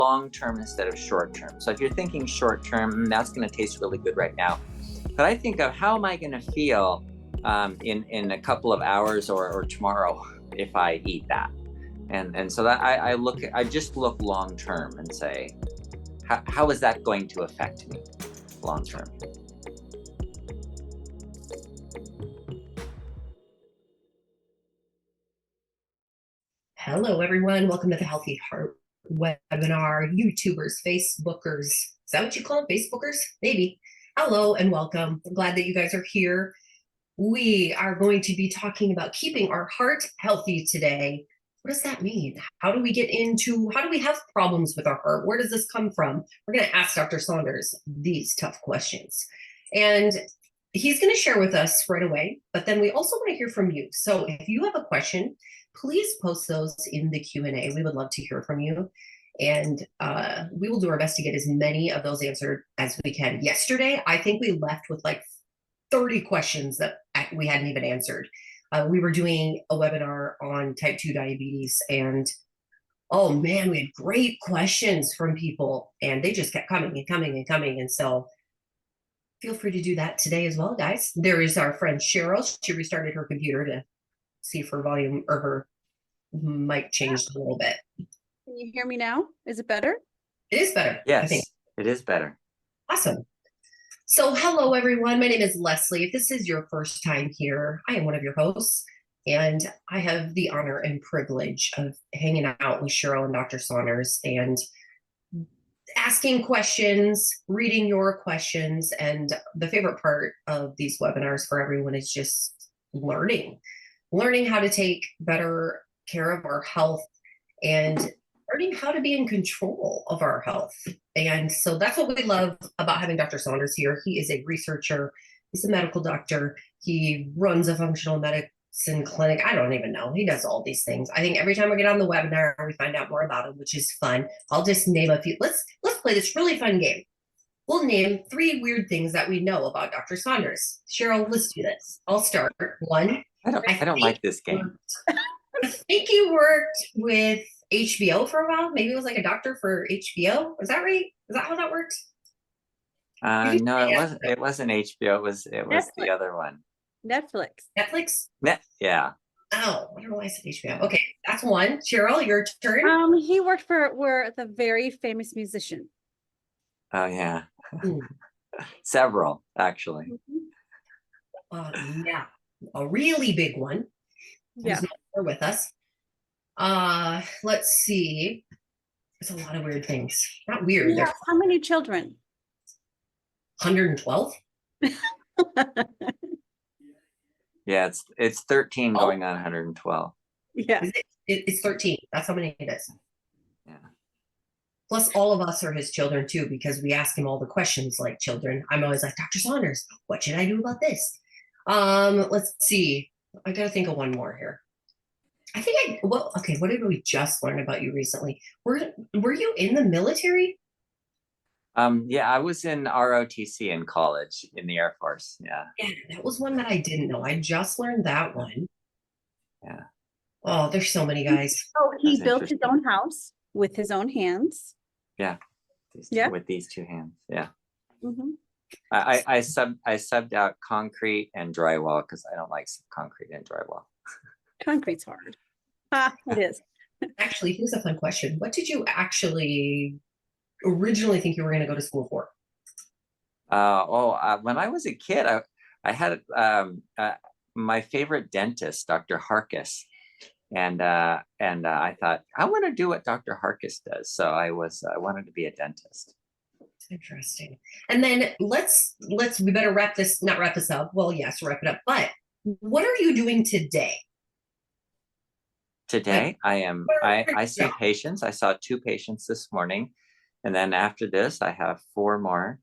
long-term instead of short-term. So if you're thinking short-term, that's going to taste really good right now. But I think of how am I going to feel in a couple of hours or tomorrow if I eat that. And so that I just look long-term and say, how is that going to affect me long-term? Hello, everyone. Welcome to the Healthy Heart webinar. YouTubers, Facebookers. Is that what you call them? Facebookers? Maybe. Hello and welcome. I'm glad that you guys are here. We are going to be talking about keeping our heart healthy today. What does that mean? How do we have problems with our heart? Where does this come from? We're going to ask Dr. Saunders these tough questions. And he's going to share with us right away, but then we also want to hear from you. So if you have a question, please post those in the Q&A. We would love to hear from you. And we will do our best to get as many of those answered as we can. Yesterday, I think we left with like 30 questions that we hadn't even answered. We were doing a webinar on type 2 diabetes, and oh man, we had great questions from people, and they just kept coming and coming and coming. And so feel free to do that today as well, guys. There is our friend Cheryl. She restarted her computer to see if her volume or her mic changed a little bit. Can you hear me now? Is it better? It is better. Yes, I think. it is better. Awesome. So hello, everyone. My name is Leslie. If this is your first time here, I am one of your hosts, and I have the honor and privilege of hanging out with Cheryl and Dr. Saunders and asking questions, reading your questions. And the favorite part of these webinars for everyone is just learning how to take better care of our health and learning how to be in control of our health. And so that's what we love about having Dr. Saunders here. He is a researcher. He's a medical doctor. He runs a functional medicine clinic. I don't even know. He does all these things. I think every time we get on the webinar, we find out more about him, which is fun. I'll just name a few. Let's play this really fun game. We'll name 3 weird things that we know about Dr. Saunders. Cheryl, let's do this. I'll start. 1. I don't like this game. I think you worked with HBO for a while.Maybe it was like a doctor for HBO. Is that right? Is that how that worked? No, it wasn't HBO. It was Netflix. The other one. Netflix? Yeah. Oh, I don't know why I said HBO. Okay, that's 1. Cheryl, your turn. He worked for the very famous musician. Oh yeah. Several, actually. Yeah, a really big one. Yeah. Who's no longer with us. Let's see. There's a lot of weird things. Not weird. Yeah. How many children? 112. Yeah, it's 13 going on 112. Yeah. It's 13. That's how many it is. Yeah. Plus, all of us are his children too, because we ask him all the questions like children. I'm always like, Dr. Saunders, what should I do about this? Let's see. I gotta think of one more here. I think what did we just learn about you recently? Were you in the military? Yeah, I was in ROTC in college in the Air Force. Yeah. Yeah, that was one that I didn't know. I just learned that one. Yeah. Oh, there's so many guys. Oh, he built his own house with his own hands. Yeah. With these 2 hands. Yeah. Mm-hmm. I subbed out concrete and drywall because I don't like concrete and drywall. Concrete's hard. It is. Actually, here's a fun question. What did you actually originally think you were going to go to school for? When I was a kid, I had my favorite dentist, Dr. Harkis, and I thought I want to do what Dr. Harkis does. So I wanted to be a dentist. Interesting. And then we better not wrap this up. Well, yes, wrap it up. But what are you doing today? Today, I see patients. I saw 2 patients this morning, and then after this, I have 4 more.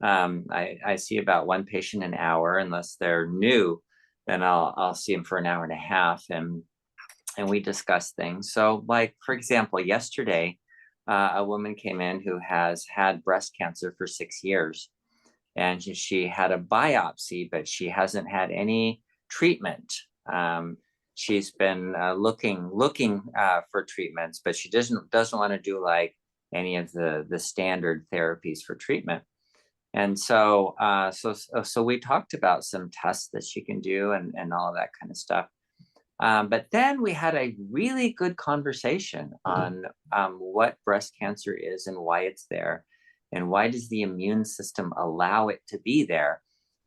I see about 1 patient an hour, unless they're new, then I'll see them for an hour and a half, and we discuss things. So, like for example, yesterday, a woman came in who has had breast cancer for 6 years, and she had a biopsy, but she hasn't had any treatment. She's been looking for treatments, but she doesn't want to do like any of the standard therapies for treatment. And so we talked about some tests that she can do and all of that kind of stuff. But then we had a really good conversation on what breast cancer is and why it's there, and why does the immune system allow it to be there,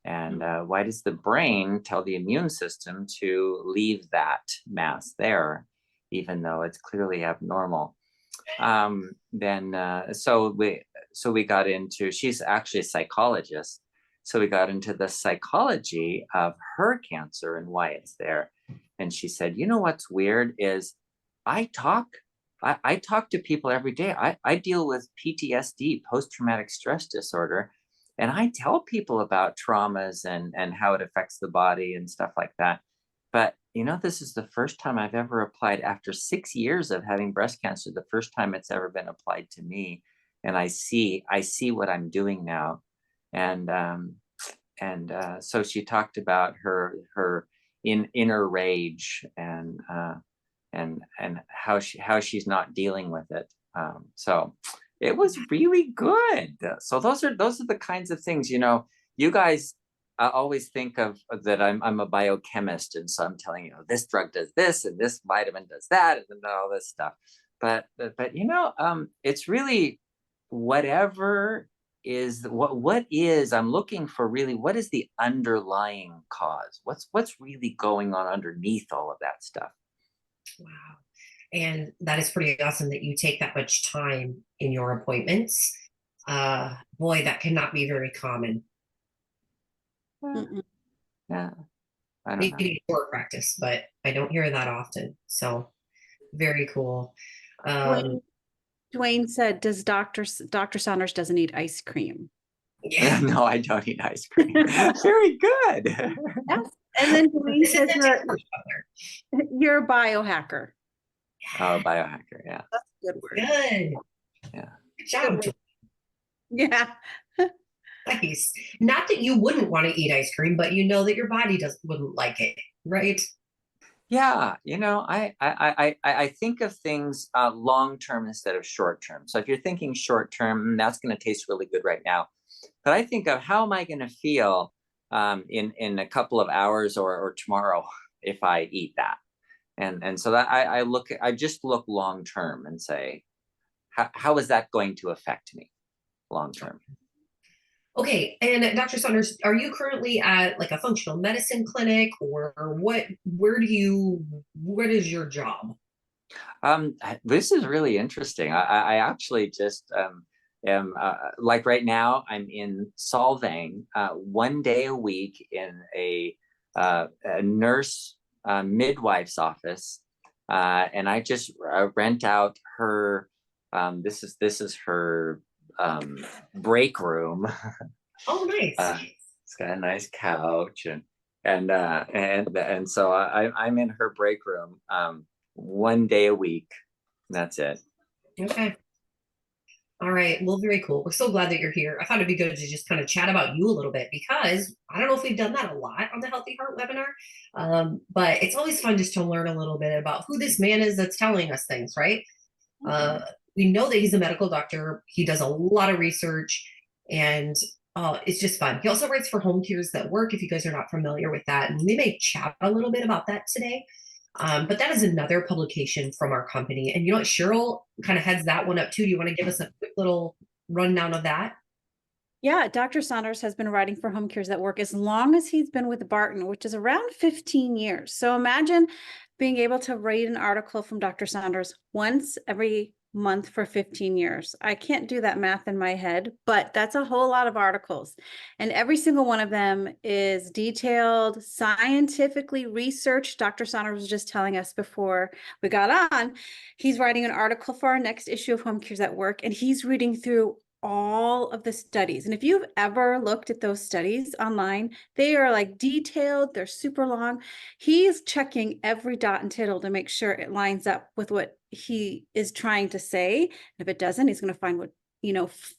and why does the brain tell the immune system to leave that mass there, even though it's clearly abnormal. Then so we got into, she's actually a psychologist, so we got into the psychology of her cancer and why it's there. And she said, you know what's weird is I talk I talk to people every day. I deal with PTSD, post-traumatic stress disorder, and I tell people about traumas and how it affects the body and stuff like that. But this is the first time I've ever applied after 6 years of having breast cancer, the first time it's ever been applied to me. And I see what I'm doing now. And so she talked about her inner rage and how she's not dealing with it. So it was really good. So those are the kinds of things, you guys always think of that I'm a biochemist, and so I'm telling you, this drug does this and this vitamin does that and then all this stuff. But it's really whatever is what is, I'm looking for really what is the underlying cause, what's really going on underneath all of that stuff. Wow. And that is pretty awesome that you take that much time in your appointments. Boy, that cannot be very common. Mm-mm. Yeah, I don't know. Maybe in your practice, but I don't hear that often. So very cool. Dwayne said, "Does Dr. Saunders doesn't eat ice cream?" Yeah. No, I don't eat ice cream. Very good. Yes. And then Dwayne Isn't says that too much butter? you're a biohacker. Oh, biohacker, yeah. That's a good word. Good. Yeah. Good job. Good. Yeah. Nice. Not that you wouldn't want to eat ice cream, but you know that your body wouldn't like it, right? Yeah, I think of things long term instead of short term. So if you're thinking short term, that's going to taste really good right now. But I think of how am I going to feel in a couple of hours or tomorrow if I eat that. And so that I just look long term and say, how is that going to affect me long term? Okay, and Dr. Saunders, are you currently at like a functional medicine clinic, or what? What is your job? This is really interesting. I actually just am like right now I'm in Solvang 1 day a week in a nurse midwife's office, and I just rent out her. This is her break room. Oh, nice. It's got a nice couch and so I'm in her break room 1 day a week. That's it. Okay. All right. Well, very cool. We're so glad that you're here. I thought it'd be good to just kind of chat about you a little bit, because I don't know if we've done that a lot on the Healthy Heart webinar. But it's always fun just to learn a little bit about who this man is that's telling us things, right? We know that he's a medical doctor. He does a lot of research, and it's just fun. He also writes for Home Cures That Work, if you guys are not familiar with that. And we may chat a little bit about that today. But that is another publication from our company. And Cheryl kind of heads that one up too. Do you want to give us a quick little rundown of that? Yeah, Dr. Saunders has been writing for Home Cures That Work as long as he's been with Barton, which is around 15 years. So imagine being able to read an article from Dr. Saunders once every month for 15 years. I can't do that math in my head, but that's a whole lot of articles. And every single one of them is detailed, scientifically researched. Dr. Saunders was just telling us before we got on, he's writing an article for our next issue of Home Cures at Work, and he's reading through all of the studies. And if you've ever looked at those studies online, they are like detailed, they're super long. He's checking every dot and tittle to make sure it lines up with what he is trying to say. And if it doesn't, he's going to find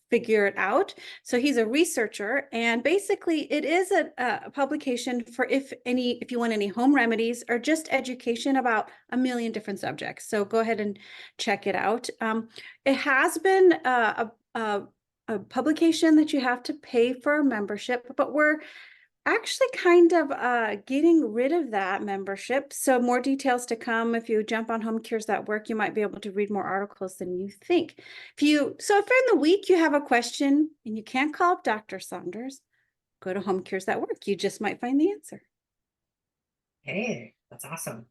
figure it out. So he's a researcher, and basically it is a publication for if you want any home remedies or just education about a million different subjects. So go ahead and check it out. It has been a publication that you have to pay for a membership, but we're actually kind of getting rid of that membership. So more details to come. If you jump on Home Cures that Work, you might be able to read more articles than you think. If in the week you have a question and you can't call up Dr. Saunders, go to Home Cures that Work. You just might find the answer. Hey, that's awesome.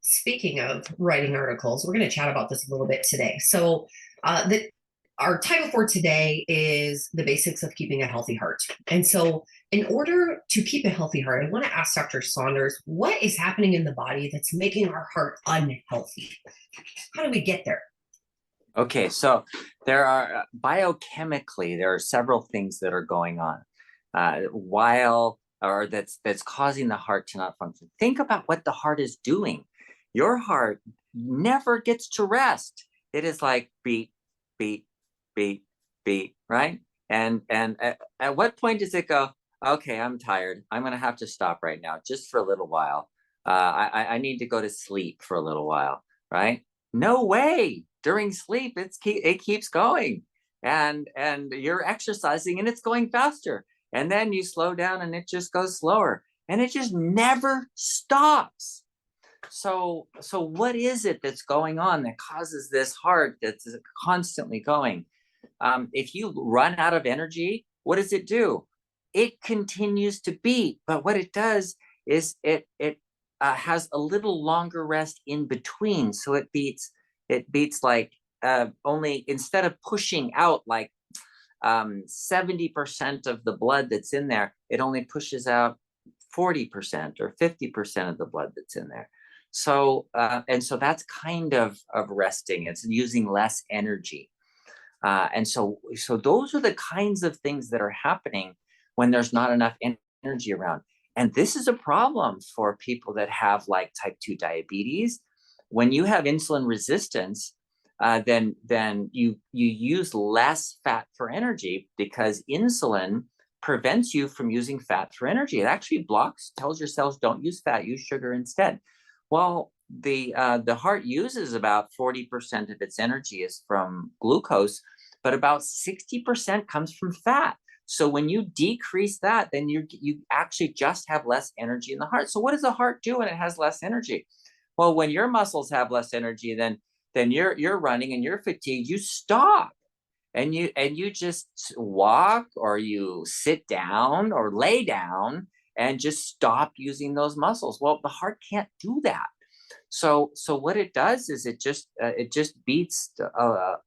Speaking of writing articles, we're going to chat about this a little bit today. So our title for today is the basics of keeping a healthy heart. And so in order to keep a healthy heart, I want to ask Dr. Saunders, what is happening in the body that's making our heart unhealthy? How do we get there? Okay, so there are biochemically, there are several things that are going on that's causing the heart to not function. Think about what the heart is doing. Your heart never gets to rest. It is like beat, beat, beat, beat, right? And at what point does it go, okay, I'm tired. I'm going to have to stop right now just for a little while. I need to go to sleep for a little while, right? No way. During sleep, it keeps going, and you're exercising and it's going faster. And then you slow down and it just goes slower, and it just never stops. So what is it that's going on that causes this heart that's constantly going? If you run out of energy, what does it do? It continues to beat, but what it does is it has a little longer rest in between. So it beats like only, instead of pushing out like 70% of the blood that's in there, it only pushes out 40% or 50% of the blood that's in there. So so that's kind of resting. It's using less energy. And so those are the kinds of things that are happening when there's not enough energy around. And this is a problem for people that have like type 2 diabetes. When you have insulin resistance, then you use less fat for energy, because insulin prevents you from using fat for energy. It actually tells your cells, don't use fat, use sugar instead. Well, the heart uses about 40% of its energy is from glucose, but about 60% comes from fat. So when you decrease that, then you actually just have less energy in the heart. So what does the heart do when it has less energy? Well, when your muscles have less energy, then you're running and you're fatigued, you stop. And you just walk, or you sit down or lay down and just stop using those muscles. Well, the heart can't do that. So what it does is it just beats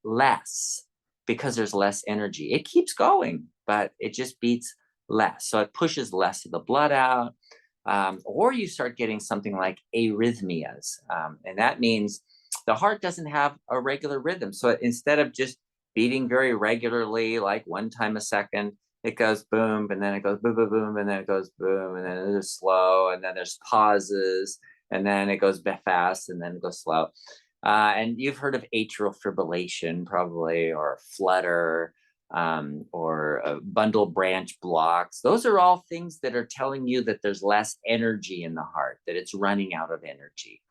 less, because there's less energy. It keeps going, but it just beats less. So it pushes less of the blood out, or you start getting something like arrhythmias, and that means the heart doesn't have a regular rhythm. So instead of just beating very regularly, like one time a second, it goes boom, and then it goes boom, boom, boom, and then it goes boom, and then it's slow, and then there's pauses, and then it goes fast, and then it goes slow. And you've heard of atrial fibrillation probably, or flutter, or bundle branch blocks. Those are all things that are telling you that there's less energy in the heart, that it's running out of energy.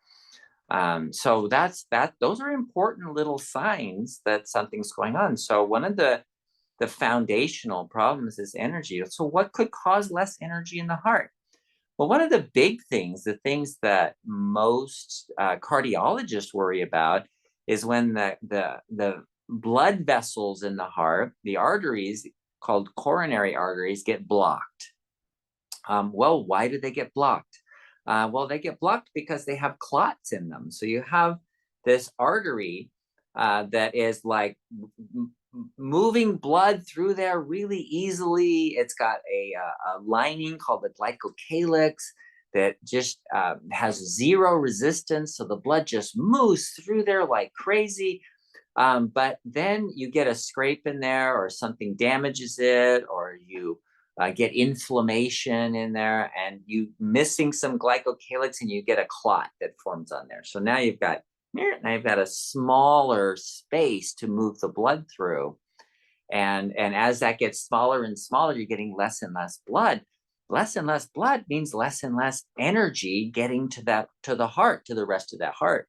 So those are important little signs that something's going on. So one of the foundational problems is energy. So what could cause less energy in the heart? Well, one of the big things, the things that most cardiologists worry about, is when the blood vessels in the heart, the arteries called coronary arteries, get blocked. Well, why do they get blocked? Well, they get blocked because they have clots in them. So you have this artery that is like moving blood through there really easily. It's got a lining called the glycocalyx that just has zero resistance. So the blood just moves through there like crazy. But then you get a scrape in there, or something damages it, or you get inflammation in there, and you missing some glycocalyx, and you get a clot that forms on there. So now you've got a smaller space to move the blood through. And as that gets smaller and smaller, you're getting less and less blood. Less and less blood means less and less energy getting to the heart, to the rest of that heart.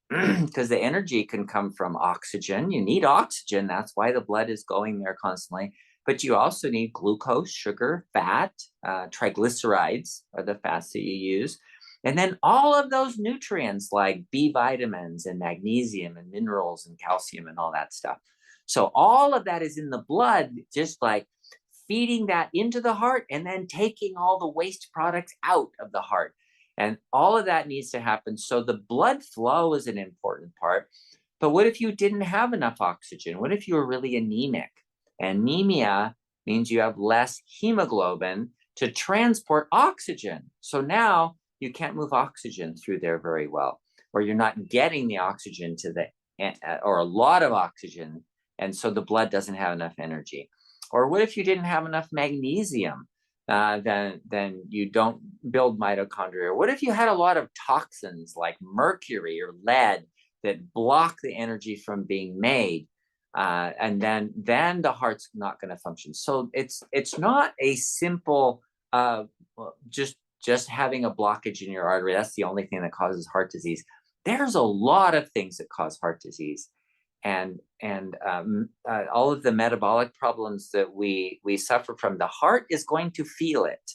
Because the energy can come from oxygen. You need oxygen. That's why the blood is going there constantly. But you also need glucose, sugar, fat, triglycerides are the fats that you use. And then all of those nutrients like B vitamins and magnesium and minerals and calcium and all that stuff. So all of that is in the blood, just like feeding that into the heart and then taking all the waste products out of the heart. And all of that needs to happen. So the blood flow is an important part. But what if you didn't have enough oxygen? What if you were really anemic? Anemia means you have less hemoglobin to transport oxygen. So now you can't move oxygen through there very well, or you're not getting the oxygen to or a lot of oxygen. And so the blood doesn't have enough energy. Or what if you didn't have enough magnesium? Then you don't build mitochondria. What if you had a lot of toxins like mercury or lead that block the energy from being made? And then the heart's not going to function. So it's not a simple just having a blockage in your artery. That's the only thing that causes heart disease. There's a lot of things that cause heart disease. And all of the metabolic problems that we suffer from, the heart is going to feel it.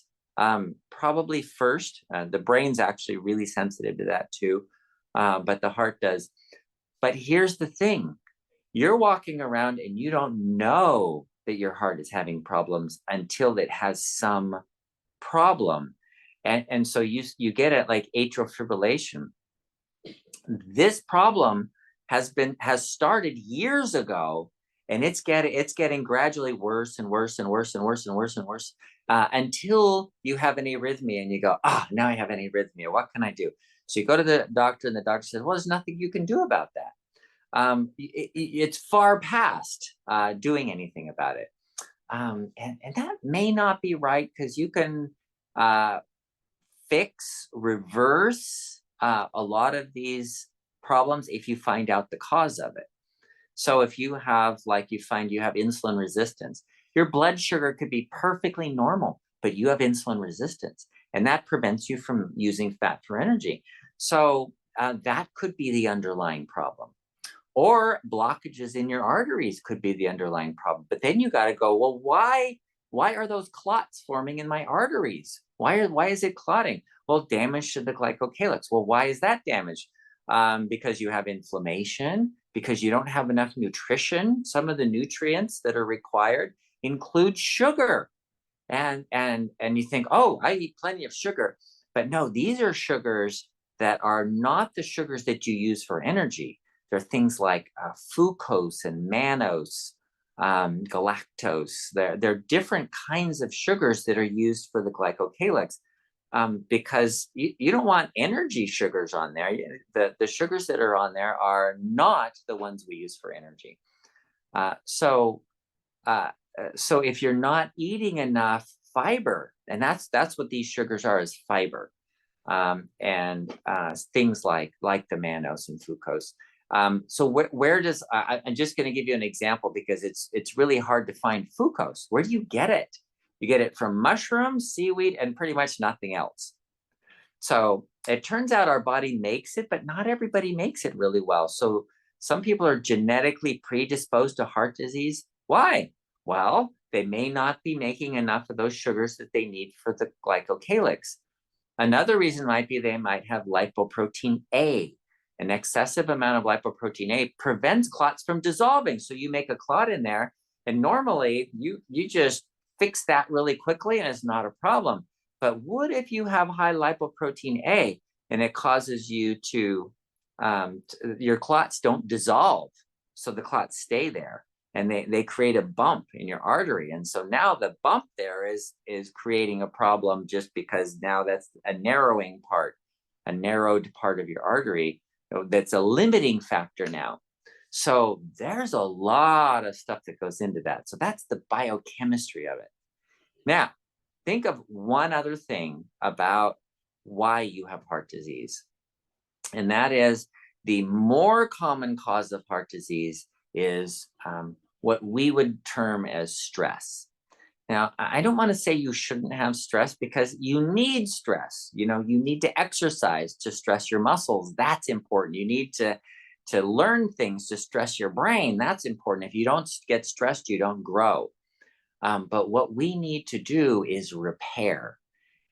Probably first, the brain's actually really sensitive to that too, but the heart does. But here's the thing. You're walking around and you don't know that your heart is having problems until it has some problem. And so you get it like atrial fibrillation. This problem has started years ago, and it's getting gradually worse and worse and worse and worse and worse and worse until you have an arrhythmia and you go, now I have an arrhythmia. What can I do? So you go to the doctor and the doctor says, well, there's nothing you can do about that. It's far past doing anything about it. And that may not be right, because you can reverse a lot of these problems if you find out the cause of it. So if you have, you have insulin resistance, your blood sugar could be perfectly normal, but you have insulin resistance, and that prevents you from using fat for energy. So that could be the underlying problem. Or blockages in your arteries could be the underlying problem. But then you got to go, well, why are those clots forming in my arteries? Why is it clotting? Well, damage to the glycocalyx. Well, why is that damaged? Because you have inflammation, because you don't have enough nutrition. Some of the nutrients that are required include sugar. And you think, oh, I eat plenty of sugar. But no, these are sugars that are not the sugars that you use for energy. They're things like fructose and mannose, galactose. They're different kinds of sugars that are used for the glycocalyx, because you don't want energy sugars on there. The sugars that are on there are not the ones we use for energy. So if you're not eating enough fiber, and that's what these sugars are, is fiber, and things like the mannose and fructose. So where does I'm just going to give you an example, because it's really hard to find fructose. Where do you get it? You get it from mushrooms, seaweed, and pretty much nothing else. So it turns out our body makes it, but not everybody makes it really well. So some people are genetically predisposed to heart disease. Why? Well, they may not be making enough of those sugars that they need for the glycocalyx. Another reason might be they might have lipoprotein A. An excessive amount of lipoprotein A prevents clots from dissolving. So you make a clot in there, and normally you just fix that really quickly and it's not a problem. But what if you have high lipoprotein A and it causes you to, your clots don't dissolve, so the clots stay there, and they create a bump in your artery. And so now the bump there is creating a problem, just because now that's a narrowed part of your artery. That's a limiting factor now. So there's a lot of stuff that goes into that. So that's the biochemistry of it. Now, think of one other thing about why you have heart disease. And that is, the more common cause of heart disease is what we would term as stress. Now, I don't want to say you shouldn't have stress, because you need stress. You know, you need to exercise to stress your muscles. That's important. You need to learn things to stress your brain. That's important. If you don't get stressed, you don't grow. But what we need to do is repair.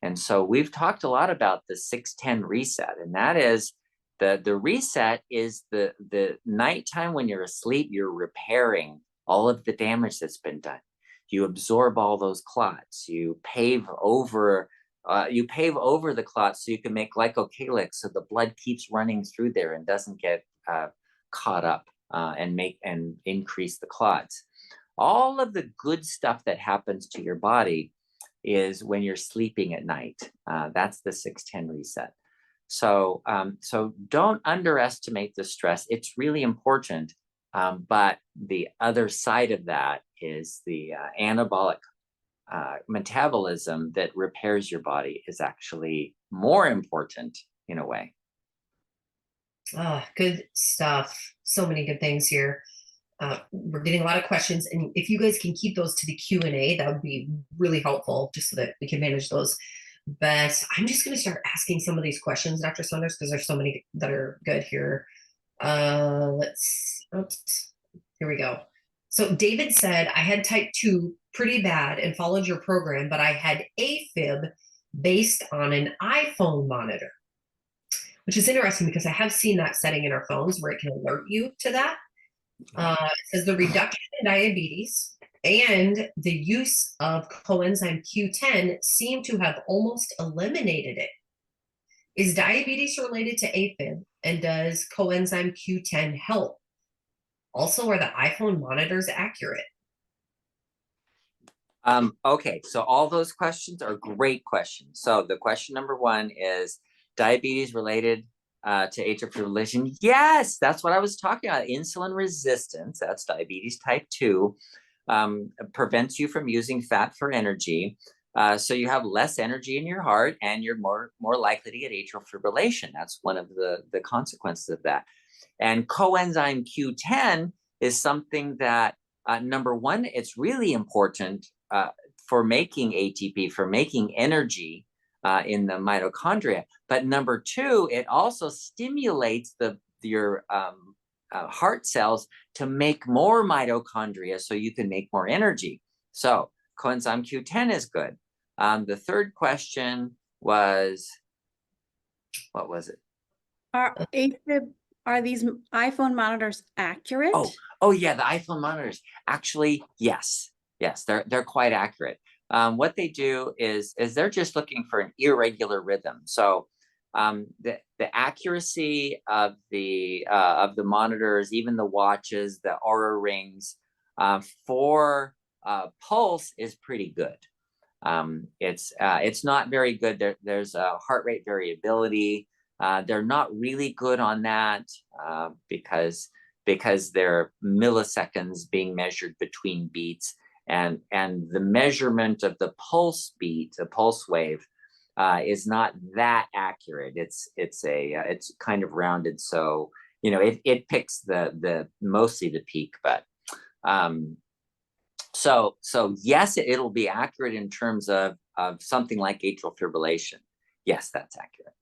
And so we've talked a lot about the 610 reset, and that is the reset is the nighttime when you're asleep, you're repairing all of the damage that's been done. You absorb all those clots. You pave over the clots so you can make glycocalyx, so the blood keeps running through there and doesn't get caught up and increase the clots. All of the good stuff that happens to your body is when you're sleeping at night. That's the 610 reset. So don't underestimate the stress. It's really important. But the other side of that is the anabolic metabolism that repairs your body is actually more important in a way. Oh, good stuff. So many good things here. We're getting a lot of questions, and if you guys can keep those to the Q&A, that would be really helpful, just so that we can manage those. But I'm just going to start asking some of these questions, Dr. Saunders, because there's so many that are good here. Here we go. So David said, I had type 2 pretty bad and followed your program, but I had AFib based on an iPhone monitor, which is interesting because I have seen that setting in our phones where it can alert you to that. It says the reduction in diabetes and the use of coenzyme Q10 seem to have almost eliminated it. Is diabetes related to AFib, and does coenzyme Q10 help? Also, are the iPhone monitors accurate? Okay, so all those questions are great questions. So the question number one is diabetes related to atrial fibrillation. Yes, that's what I was talking about. Insulin resistance, that's diabetes type 2, prevents you from using fat for energy. So you have less energy in your heart, and you're more likely to get atrial fibrillation. That's one of the consequences of that. And coenzyme Q10 is something that, number one, it's really important for making ATP, for making energy in the mitochondria. But number two, it also stimulates your heart cells to make more mitochondria so you can make more energy. So coenzyme Q10 is good. The third question was, what was it? Are these iPhone monitors accurate? Oh yeah, the iPhone monitors. Actually, yes, they're quite accurate. What they do is they're just looking for an irregular rhythm. So the accuracy of the monitors, even the watches, the Aura rings, for pulse is pretty good. It's not very good. There's a heart rate variability. They're not really good on that because they're milliseconds being measured between beats, and the measurement of the pulse beat, the pulse wave, is not that accurate. It's kind of rounded, so it picks the mostly the peak, but so yes, it'll be accurate in terms of something like atrial fibrillation. Yes, that's accurate.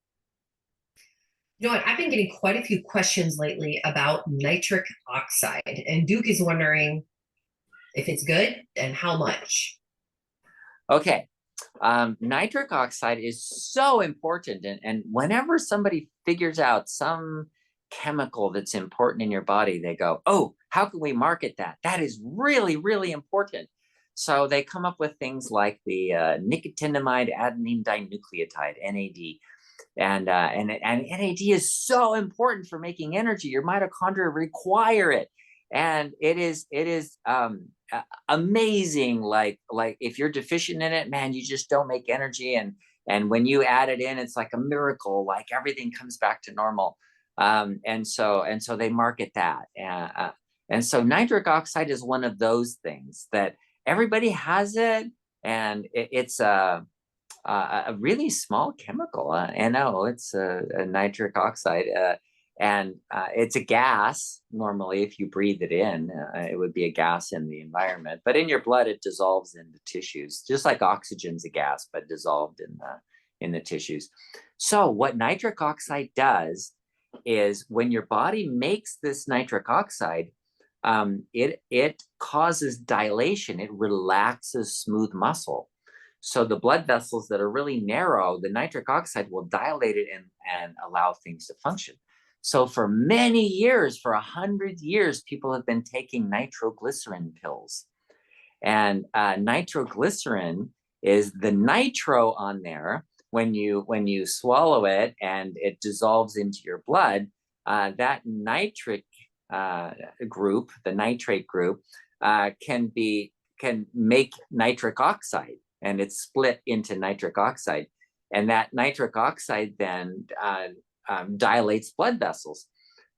You know what? I've been getting quite a few questions lately about nitric oxide, and Duke is wondering if it's good and how much. Okay. Nitric oxide is so important. And whenever somebody figures out some chemical that's important in your body, they go, oh, how can we market that? That is really, really important. So they come up with things like the nicotinamide adenine dinucleotide, NAD. And NAD is so important for making energy. Your mitochondria require it. And it is amazing. Like if you're deficient in it, man, you just don't make energy. And when you add it in, it's like a miracle. Like everything comes back to normal. And so they market that. And so nitric oxide is one of those things that everybody has it, and it's a really small chemical. NO, it's a nitric oxide. And it's a gas. Normally, if you breathe it in, it would be a gas in the environment. But in your blood, it dissolves into tissues, just like oxygen's a gas, but dissolved in the tissues. So what nitric oxide does is when your body makes this nitric oxide, it causes dilation. It relaxes smooth muscle. So the blood vessels that are really narrow, the nitric oxide will dilate it and allow things to function. So for many years, for 100 years, people have been taking nitroglycerin pills. And nitroglycerin is the nitro on there. When you swallow it and it dissolves into your blood, that nitric group, the nitrate group, can make nitric oxide, and it's split into nitric oxide. And that nitric oxide then dilates blood vessels.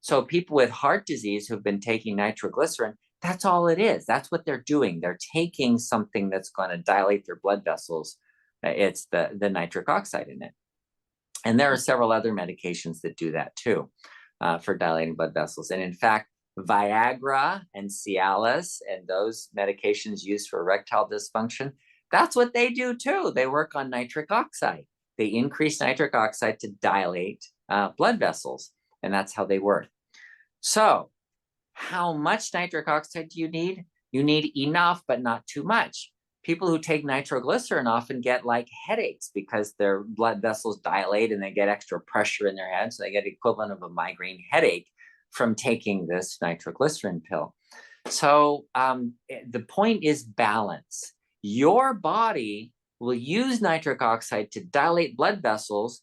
So people with heart disease who've been taking nitroglycerin, that's all it is. That's what they're doing. They're taking something that's going to dilate their blood vessels. It's the nitric oxide in it. And there are several other medications that do that too, for dilating blood vessels. And in fact, Viagra and Cialis and those medications used for erectile dysfunction, that's what they do too. They work on nitric oxide. They increase nitric oxide to dilate blood vessels, and that's how they work. So how much nitric oxide do you need? You need enough, but not too much. People who take nitroglycerin often get like headaches because their blood vessels dilate and they get extra pressure in their head. So they get the equivalent of a migraine headache from taking this nitroglycerin pill. So the point is balance. Your body will use nitric oxide to dilate blood vessels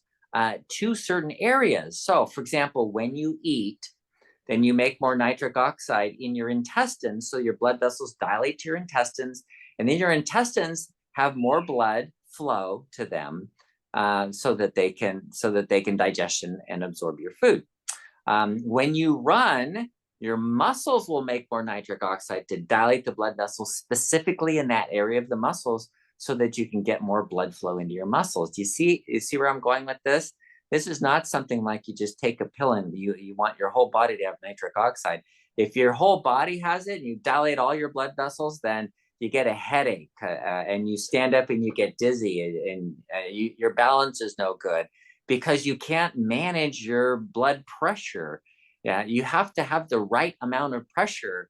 to certain areas. So for example, when you eat, then you make more nitric oxide in your intestines. So your blood vessels dilate to your intestines, and then your intestines have more blood flow to them so that they can digest and absorb your food. When you run, your muscles will make more nitric oxide to dilate the blood vessels specifically in that area of the muscles so that you can get more blood flow into your muscles. Do you see where I'm going with this? This is not something like you just take a pill and you want your whole body to have nitric oxide. If your whole body has it and you dilate all your blood vessels, then you get a headache and you stand up and you get dizzy and your balance is no good because you can't manage your blood pressure. Yeah, you have to have the right amount of pressure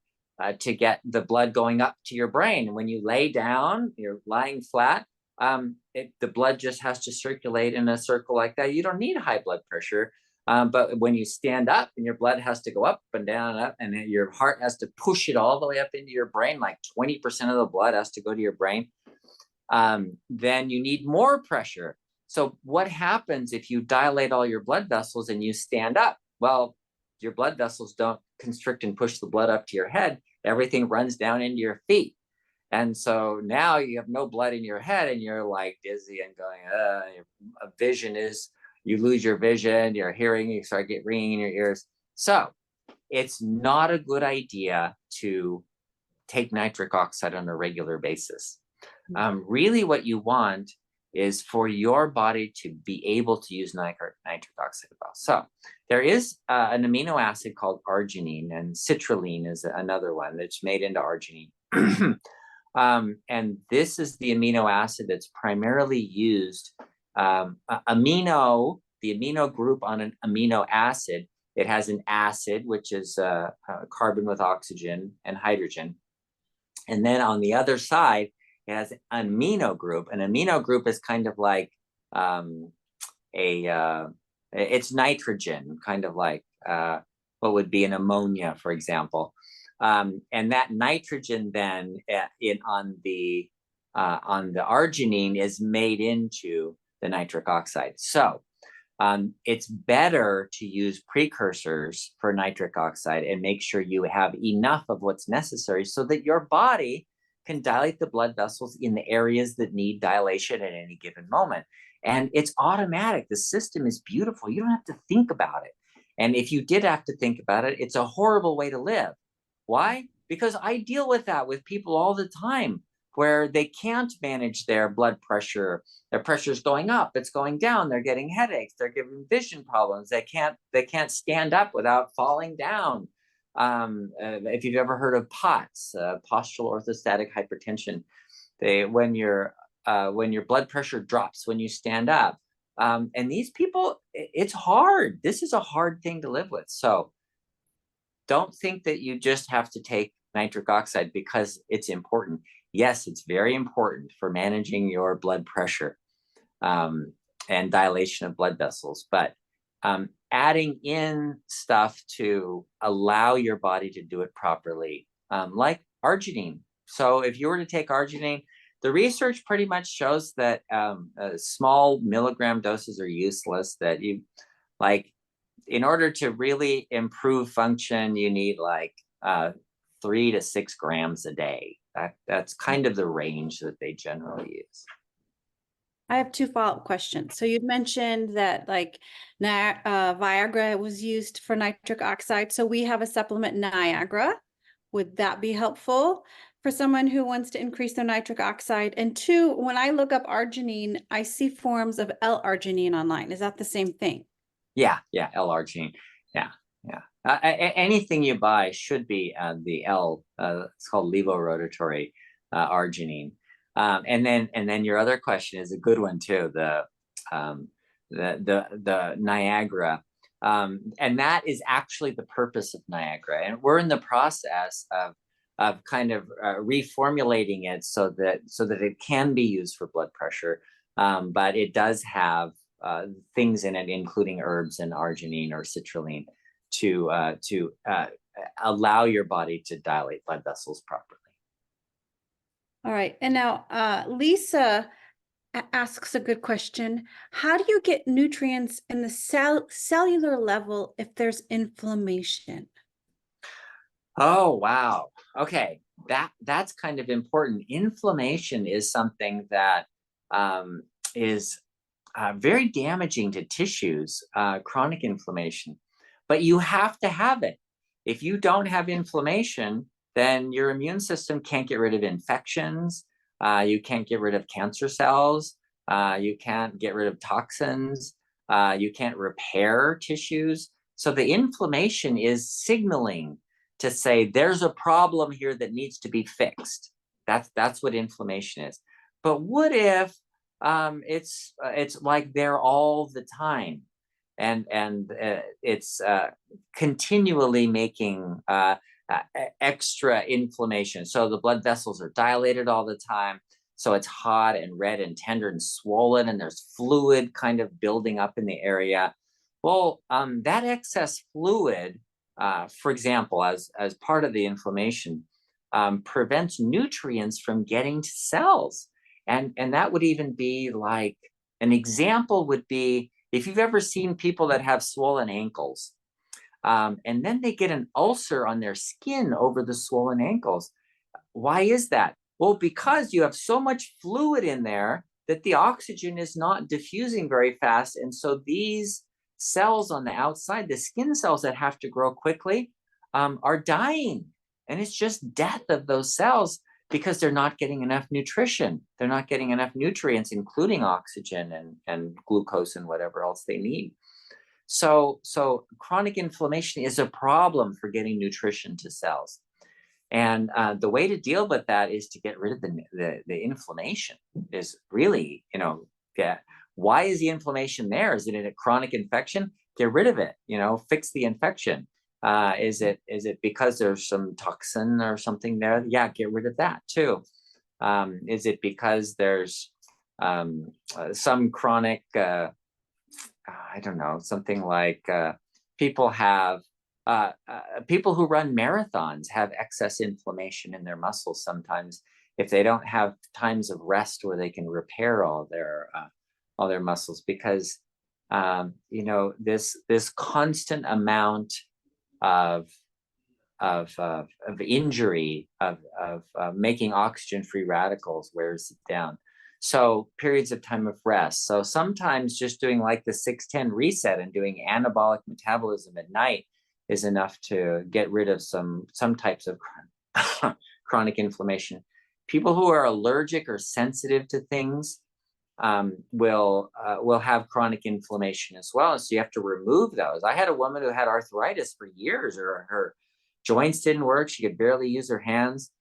to get the blood going up to your brain. When you lay down, you're lying flat, the blood just has to circulate in a circle like that. You don't need high blood pressure. But when you stand up and your blood has to go up and down and up, and your heart has to push it all the way up into your brain, like 20% of the blood has to go to your brain, then you need more pressure. So what happens if you dilate all your blood vessels and you stand up? Well, your blood vessels don't constrict and push the blood up to your head. Everything runs down into your feet. And so now you have no blood in your head and you're like dizzy and going, your vision is, you lose your vision, your hearing, you start getting ringing in your ears. So it's not a good idea to take nitric oxide on a regular basis. Really what you want is for your body to be able to use nitric oxide well. So there is an amino acid called arginine, and citrulline is another one that's made into arginine. And this is the amino acid that's primarily used. The amino group on an amino acid, it has an acid, which is a carbon with oxygen and hydrogen. And then on the other side, it has an amino group. An amino group is kind of like it's nitrogen, kind of like what would be an ammonia, for example. And that nitrogen then on the arginine is made into the nitric oxide. So it's better to use precursors for nitric oxide and make sure you have enough of what's necessary so that your body can dilate the blood vessels in the areas that need dilation at any given moment. And it's automatic. The system is beautiful. You don't have to think about it. And if you did have to think about it, it's a horrible way to live. Why? Because I deal with that with people all the time where they can't manage their blood pressure. Their pressure's going up, it's going down, they're getting headaches, they're getting vision problems, they can't stand up without falling down. If you've ever heard of POTS, postural orthostatic hypertension, when your blood pressure drops when you stand up, and these people, it's hard. This is a hard thing to live with. So don't think that you just have to take nitric oxide because it's important. Yes, it's very important for managing your blood pressure, and dilation of blood vessels, but adding in stuff to allow your body to do it properly, like arginine. So if you were to take arginine, the research pretty much shows that small milligram doses are useless, that you like, in order to really improve function, you need like 3 to 6 grams a day. That's kind of the range that they generally use. I have 2 follow-up questions. So you'd mentioned that like Viagra was used for nitric oxide. So we have a supplement, Niagara. Would that be helpful for someone who wants to increase their nitric oxide? And 2, when I look up arginine, I see forms of L-arginine online. Is that the same thing? Yeah, L-arginine. Yeah. Anything you buy should be the L. It's called levorotatory arginine. And then your other question is a good one too. The Niagara, and that is actually the purpose of Niagara. And we're in the process of kind of reformulating it so that it can be used for blood pressure, but it does have things in it, including herbs and arginine or citrulline, to allow your body to dilate blood vessels properly. All right. And now Lisa asks a good question. How do you get nutrients in the cellular level if there's inflammation? Oh, wow. Okay. That's kind of important. Inflammation is something that is very damaging to tissues, chronic inflammation, but you have to have it. If you don't have inflammation, then your immune system can't get rid of infections. You can't get rid of cancer cells. You can't get rid of toxins. You can't repair tissues. So the inflammation is signaling to say there's a problem here that needs to be fixed. That's what inflammation is. But what if it's like there all the time, and it's continually making extra inflammation. So the blood vessels are dilated all the time. So it's hot and red and tender and swollen, and there's fluid kind of building up in the area. Well, that excess fluid, for example, as part of the inflammation, prevents nutrients from getting to cells. And that would even be like, an example would be if you've ever seen people that have swollen ankles, and then they get an ulcer on their skin over the swollen ankles. Why is that? Well, because you have so much fluid in there that the oxygen is not diffusing very fast. And so these cells on the outside, the skin cells that have to grow quickly, are dying. And it's just death of those cells because they're not getting enough nutrition. They're not getting enough nutrients, including oxygen and glucose and whatever else they need. So chronic inflammation is a problem for getting nutrition to cells. And the way to deal with that is to get rid of the inflammation. Is really, why is the inflammation there? Is it a chronic infection? Get rid of it, fix the infection. Is it because there's some toxin or something there? Yeah, get rid of that too. Is it because there's some chronic, I don't know, something like people who run marathons have excess inflammation in their muscles sometimes if they don't have times of rest where they can repair all their muscles, because this constant amount of injury, of making oxygen free radicals wears it down. So periods of time of rest. So sometimes just doing like the 6-10 reset and doing anabolic metabolism at night is enough to get rid of some types of chronic inflammation. People who are allergic or sensitive to things will have chronic inflammation as well. So you have to remove those. I had a woman who had arthritis for years, or her joints didn't work. She could barely use her hands,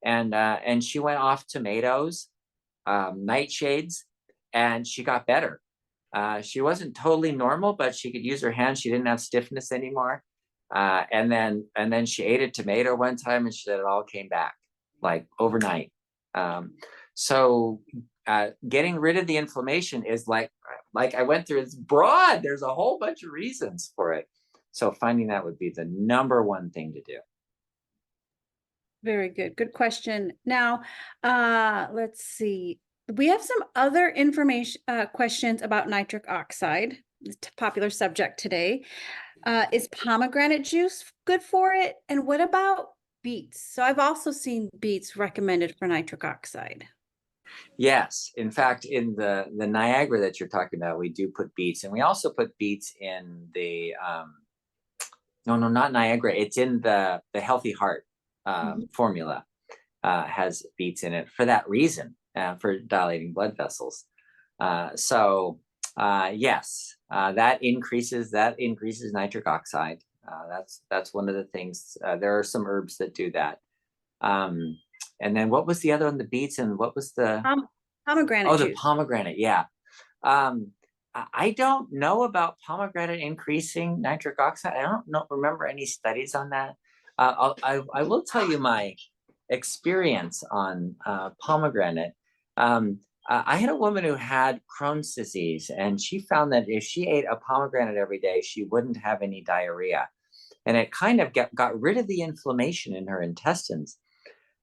and she went off tomatoes, nightshades, and she got better. She wasn't totally normal, but she could use her hands. She didn't have stiffness anymore. And then she ate a tomato one time, and she said it all came back like overnight. So getting rid of the inflammation is like I went through. It's broad. There's a whole bunch of reasons for it. So finding that would be the number one thing to do. Very good. Good question. Now, let's see. We have some other information questions about nitric oxide, popular subject today. Is pomegranate juice good for it? And what about beets? So I've also seen beets recommended for nitric oxide. Yes, in fact, in the Niagara that you're talking about, we do put beets, and we also put beets in the no, not Niagara. It's in the Healthy Heart formula. Has beets in it for that reason, for dilating blood vessels. So yes, that increases nitric oxide. That's one of the things. There are some herbs that do that. And then what was the other on the beets, and what was the pomegranate the juice? pomegranate? Yeah. I don't know about pomegranate increasing nitric oxide. I don't remember any studies on that. I will tell you my experience on pomegranate. I had a woman who had Crohn's disease, and she found that if she ate a pomegranate every day, she wouldn't have any diarrhea. And it kind of got rid of the inflammation in her intestines.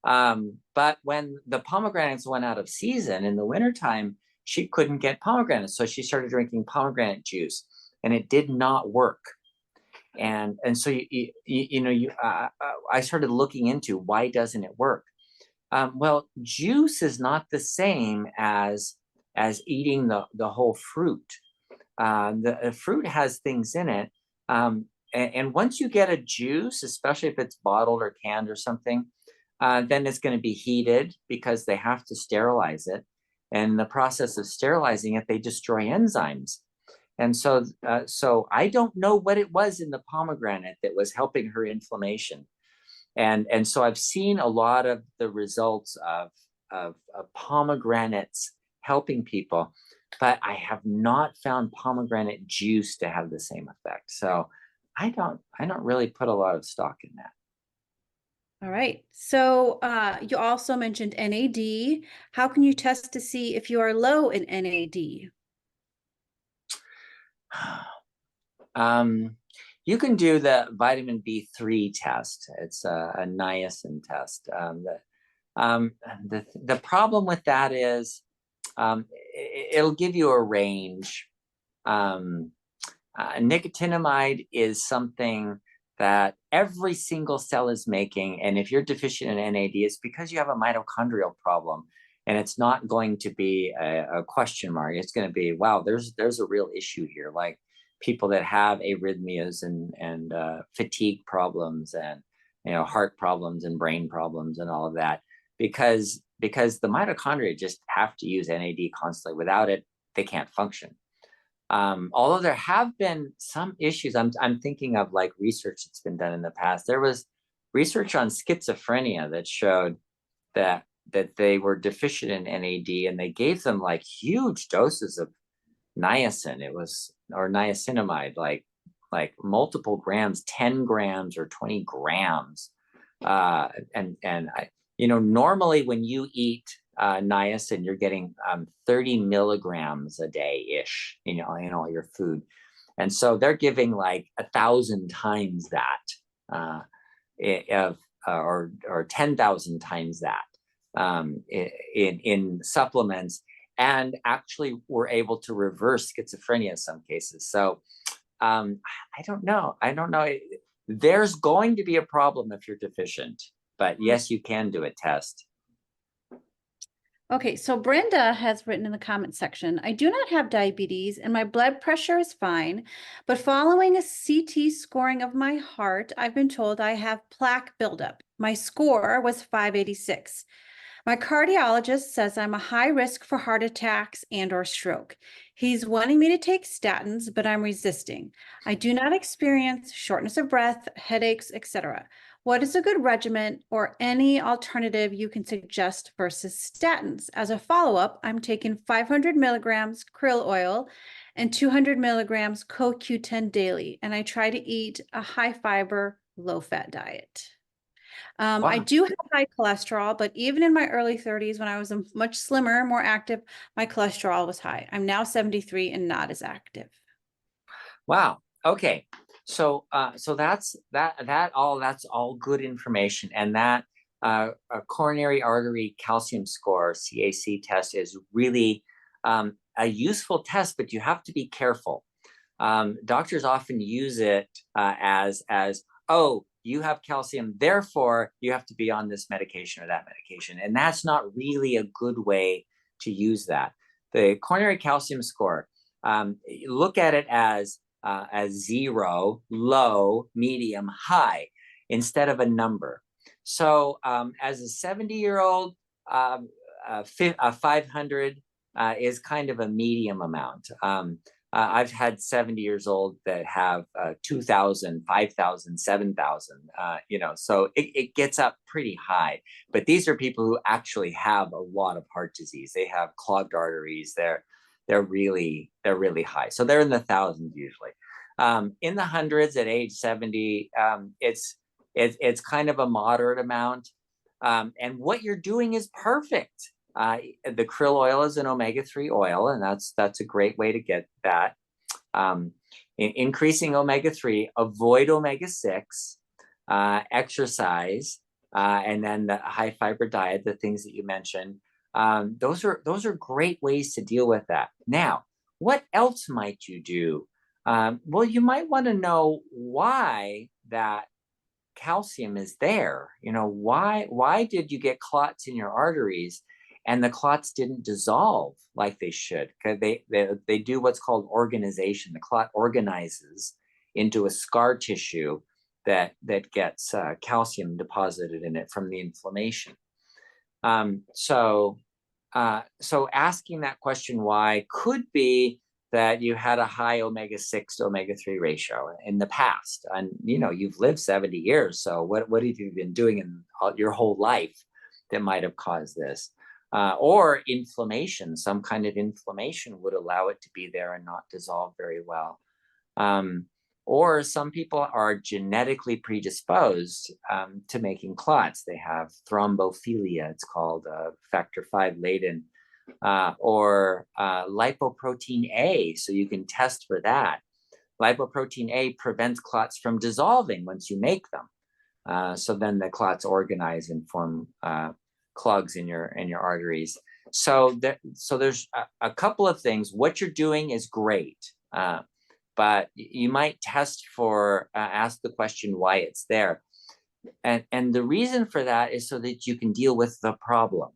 But when the pomegranates went out of season in the wintertime, she couldn't get pomegranates. So she started drinking pomegranate juice, and it did not work. And so I started looking into why doesn't it work? Well, juice is not the same as eating the whole fruit. The fruit has things in it. And once you get a juice, especially if it's bottled or canned or something, then it's going to be heated because they have to sterilize it. And in the process of sterilizing it, they destroy enzymes. And so I don't know what it was in the pomegranate that was helping her inflammation. And so I've seen a lot of the results of pomegranates helping people, but I have not found pomegranate juice to have the same effect. So I don't really put a lot of stock in that. All right. So you also mentioned NAD. How can you test to see if you are low in NAD? You can do the vitamin B3 test. It's a niacin test. The problem with that is it'll give you a range. Nicotinamide is something that every single cell is making, and if you're deficient in NAD, it's because you have a mitochondrial problem, and it's not going to be a question mark. It's going to be, wow, there's a real issue here, like people that have arrhythmias and fatigue problems, and heart problems and brain problems and all of that, because the mitochondria just have to use NAD constantly. Without it, they can't function. Although there have been some issues, I'm thinking of like research that's been done in the past. There was research on schizophrenia that showed that they were deficient in NAD, and they gave them like huge doses of niacin. It was, or niacinamide, like multiple grams, 10 grams or 20 grams. And normally when you eat niacin, you're getting 30 milligrams a day ish, in all your food. And so they're giving like 1,000 times that, or 10,000 times that in supplements, and actually were able to reverse schizophrenia in some cases. So I don't know. There's going to be a problem if you're deficient, but yes, you can do a test. Okay, so Brenda has written in the comment section, I do not have diabetes and my blood pressure is fine, but following a CT scoring of my heart, I've been told I have plaque buildup. My score was 586. My cardiologist says I'm a high risk for heart attacks and or stroke. He's wanting me to take statins, but I'm resisting. I do not experience shortness of breath, headaches, etc. What is a good regimen or any alternative you can suggest versus statins? As a follow-up, I'm taking 500 milligrams krill oil and 200 milligrams CoQ10 daily, and I try to eat a high fiber, low fat diet. I Wow. do have high cholesterol, but even in my early 30s, when I was much slimmer, more active, my cholesterol was high. I'm now 73 and not as active. Wow. Okay. So that's all good information, and that a coronary artery calcium score (CAC) test is really a useful test, but you have to be careful. Doctors often use it as oh, you have calcium, therefore you have to be on this medication or that medication, and that's not really a good way to use that. The coronary calcium score, look at it as 0, low, medium, high, instead of a number. So as a 70-year-old, 500 is kind of a medium amount. I've had 70 years old that have 2,000, 5,000, 7,000, so it gets up pretty high. But these are people who actually have a lot of heart disease. They have clogged arteries. They're really high. So they're in the thousands usually. In the hundreds at age 70, it's kind of a moderate amount. And what you're doing is perfect. The krill oil is an omega-3 oil, and that's a great way to get that. Increasing omega-3, avoid omega-6, exercise, and then the high fiber diet, the things that you mentioned. Those are great ways to deal with that. Now, what else might you do? Well, you might want to know why that calcium is there. Why did you get clots in your arteries and the clots didn't dissolve like they should? Because they do what's called organization. The clot organizes into a scar tissue that gets calcium deposited in it from the inflammation. So asking that question why could be that you had a high omega-6 to omega-3 ratio in the past, and you've lived 70 years. So what have you been doing in your whole life that might have caused this? Or inflammation, some kind of inflammation would allow it to be there and not dissolve very well. Or some people are genetically predisposed to making clots. They have thrombophilia, it's called, factor V laden, or lipoprotein A, so you can test for that. Lipoprotein A prevents clots from dissolving once you make them. So then the clots organize and form clogs in your arteries. So there's a couple of things. What you're doing is great, but you might test for, ask the question why it's there. And the reason for that is so that you can deal with the problem.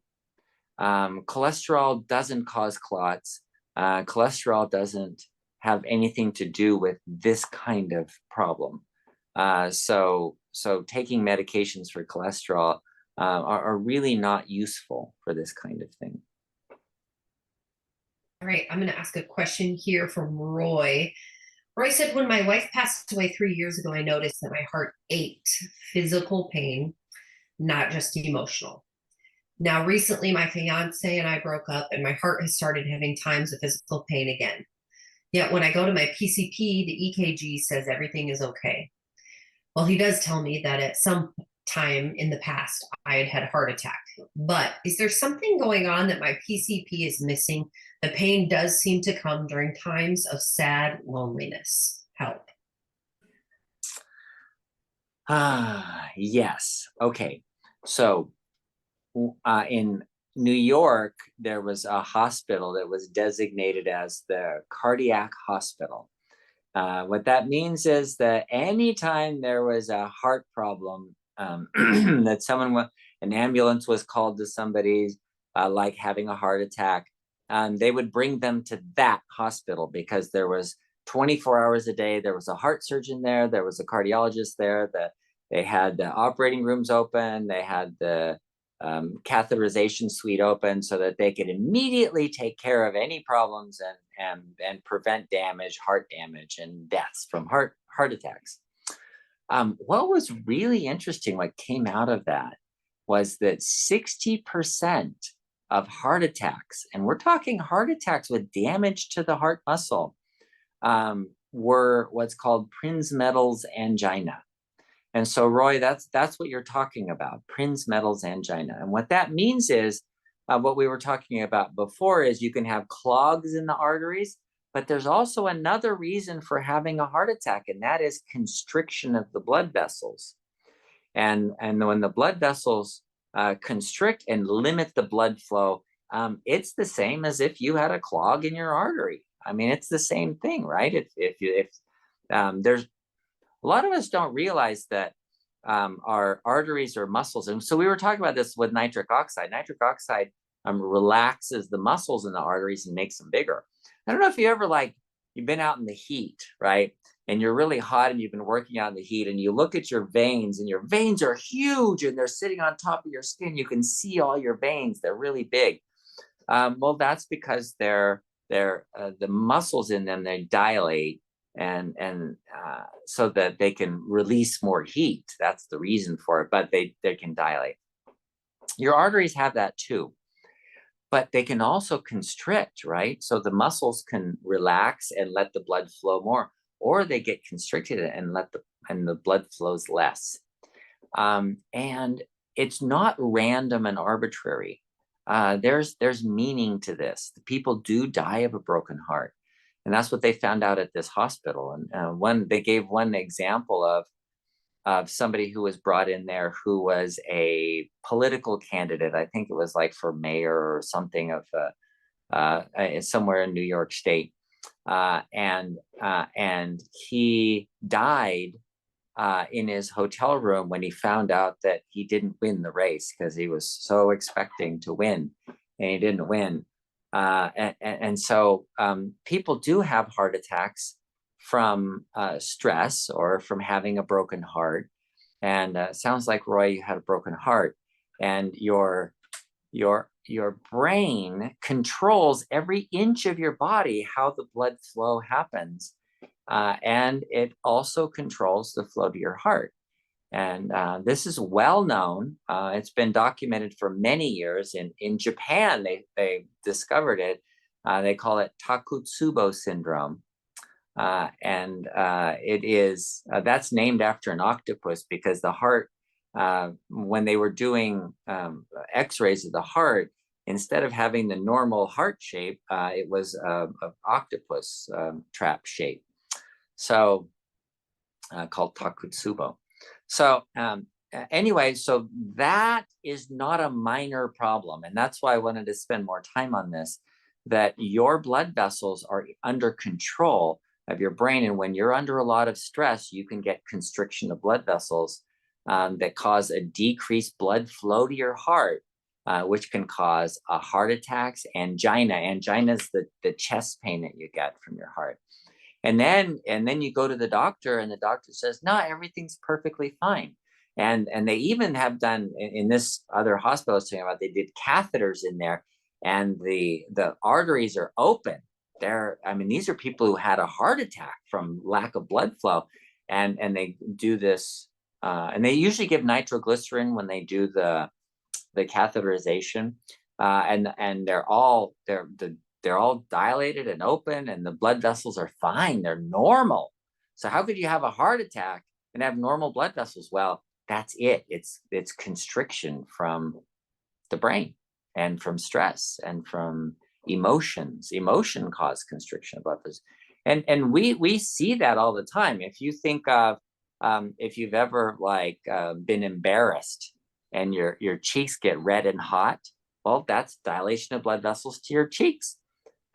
Cholesterol doesn't cause clots. Cholesterol doesn't have anything to do with this kind of problem. So taking medications for cholesterol are really not useful for this kind of thing. All right, I'm going to ask a question here from Roy. Roy said, when my wife passed away 3 years ago, I noticed that my heart ached, physical pain, not just emotional. Now, recently, my fiance and I broke up, and my heart has started having times of physical pain again. Yet when I go to my PCP, the EKG says everything is okay. Well, he does tell me that at some time in the past, I had a heart attack. But is there something going on that my PCP is missing? The pain does seem to come during times of sad loneliness. Help. Yes. Okay. So in New York, there was a hospital that was designated as the cardiac hospital. What that means is that anytime there was a heart problem, that an ambulance was called to somebody like having a heart attack, they would bring them to that hospital because there was 24 hours a day. There was a heart surgeon there. There was a cardiologist there. They had the operating rooms open. They had the catheterization suite open so that they could immediately take care of any problems and prevent damage, heart damage, and deaths from heart attacks. What was really interesting, what came out of that, was that 60% of heart attacks, and we're talking heart attacks with damage to the heart muscle, were what's called Prinzmetal's angina. And so, Roy, that's what you're talking about, Prinzmetal's angina. And what that means is, what we were talking about before is you can have clogs in the arteries, but there's also another reason for having a heart attack, and that is constriction of the blood vessels. And when the blood vessels constrict and limit the blood flow, it's the same as if you had a clog in your artery. I mean, it's the same thing, right? If there's a lot of us don't realize that our arteries are muscles. And so we were talking about this with nitric oxide. Nitric oxide relaxes the muscles in the arteries and makes them bigger. I don't know if you ever, you've been out in the heat, right? And you're really hot and you've been working out in the heat, and you look at your veins, and your veins are huge and they're sitting on top of your skin. You can see all your veins. They're really big. Well, that's because they're the muscles in them, they dilate and so that they can release more heat. That's the reason for it, but they can dilate. Your arteries have that too, but they can also constrict, right? So the muscles can relax and let the blood flow more, or they get constricted and the blood flows less. And it's not random and arbitrary. There's meaning to this. The people do die of a broken heart. And that's what they found out at this hospital. And they gave one example of somebody who was brought in there who was a political candidate. I think it was for mayor or something of somewhere in New York State. And he died in his hotel room when he found out that he didn't win the race, because he was so expecting to win and he didn't win. And so people do have heart attacks from stress or from having a broken heart. And sounds like, Roy, you had a broken heart, and your brain controls every inch of your body how the blood flow happens. And it also controls the flow to your heart. And this is well known. It's been documented for many years. In Japan, they discovered it. They call it Takotsubo syndrome. And it is, that's named after an octopus, because the heart, when they were doing x-rays of the heart, instead of having the normal heart shape, it was an octopus trap shape. So called Takotsubo. So anyway, so that is not a minor problem. And that's why I wanted to spend more time on this, that your blood vessels are under control of your brain. And when you're under a lot of stress, you can get constriction of blood vessels that cause a decreased blood flow to your heart, which can cause a heart attacks, angina. Angina is the chest pain that you get from your heart. And then you go to the doctor, and the doctor says, no, everything's perfectly fine. And they even have done, in this other hospital I was talking about, they did catheters in there, and the arteries are open. These are people who had a heart attack from lack of blood flow. And they do this, and they usually give nitroglycerin when they do the catheterization. And they're all dilated and open, and the blood vessels are fine. They're normal. So how could you have a heart attack and have normal blood vessels? Well, that's it. It's constriction from the brain, and from stress, and from emotions. Emotion cause constriction of blood vessels. And we see that all the time. If you think of, if you've ever been embarrassed and your cheeks get red and hot, well, that's dilation of blood vessels to your cheeks.